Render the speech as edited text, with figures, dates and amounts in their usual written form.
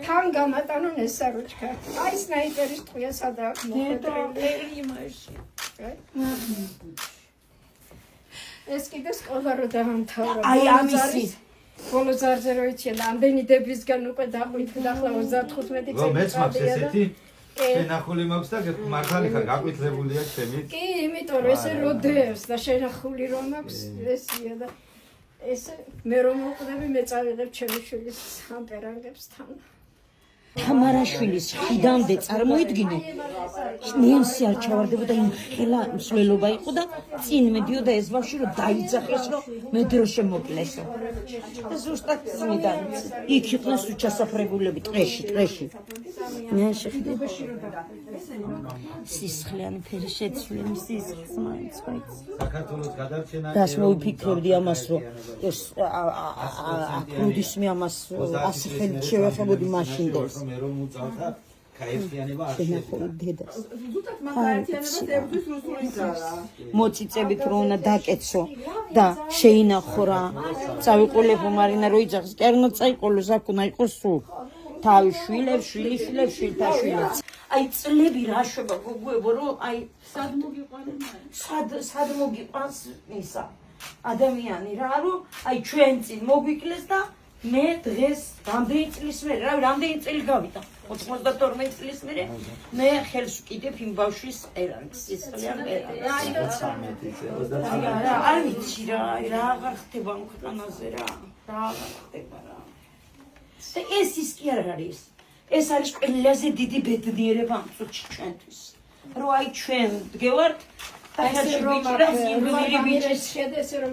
თან გამატანონ ეს საროჩქა. აი სნაიპერის ტყვია სადა აქვს მოხდრილი იმაში. ეს კიდე სკოლა რო დაამთავრა. აი ამისი ბოლო ზარზე რო იციან, ამდენი დებისგან უკვე დაყვითდა ახლა 35 წელი. მეც მაქვს ესეთი შენახული მაქვს და მართალი ხარ გაყვითლებულია ჩემი. კი, იმიტომ რომ ესე როდებს და შენახული რომ აქვს ესია და ესე მე რომ მოყვდები მე წავიღებ ჩემი შვილის ამპერანგებს თან. თამარაშვილის ხიდამდე წარმოიდგინე ნენსი არ ჩავარდებოდა იმ ხელა მსვლელობა იყო და წინ მედიოდა ეს ბავშვი რომ დაიძახეს რომ მე დრო შემოკლესო და ზუსტად წინიდან იქ იყვნენ უჩასაფრებულები ტყეში მე შეხედები სისხლიანი ფერი შეცვლილი სისხლს მაინც ხაიც საქართველოს გადარჩენა დას მოვიფიქრებდი ამას რომ ეს აკრუდისმე ამას ასე ხელით შევეხებოდი მაშინდელს მე რომ უწავთა გაერთიანება არ დედას ზუსტად მაგ გაერთიანებას ებრძვის რუსულისაა. მოწიწებით რომ უნდა დაკეცო და შეინახო რა წავიყოლებო მარინა რო იძახს კი არ უნდა წაიყოლო ზაკუნა იყოს სულ თავი შვილებს შვილიშვილებს შვილთაშვილებს აი წლები რა შვება გოგოებო რომ აი სად მოგიყვანს ისა ადამიანი რა რომ აი ჩვენ წინ მოგვიკლეს და მე დღეს რამდენი წლის მერე რა რამდენი წელი გავიდა 92 წლის მერე მე ხელს ვკიდებ იმ ბავშვის ერანგს სისხლიან ერანგს არ ვიცი რა აღარ ხდება ამ ქვეყანაზე რა აღარ ხდება რა და ეს ის კი არ არის ეს არის ყველაზე დიდი ბედნიერება ამ წუთში ჩვენთვის რომ აი ჩვენ დგევართ და ხელში ვიჭრავს იმ ბიჭის შედეს რომ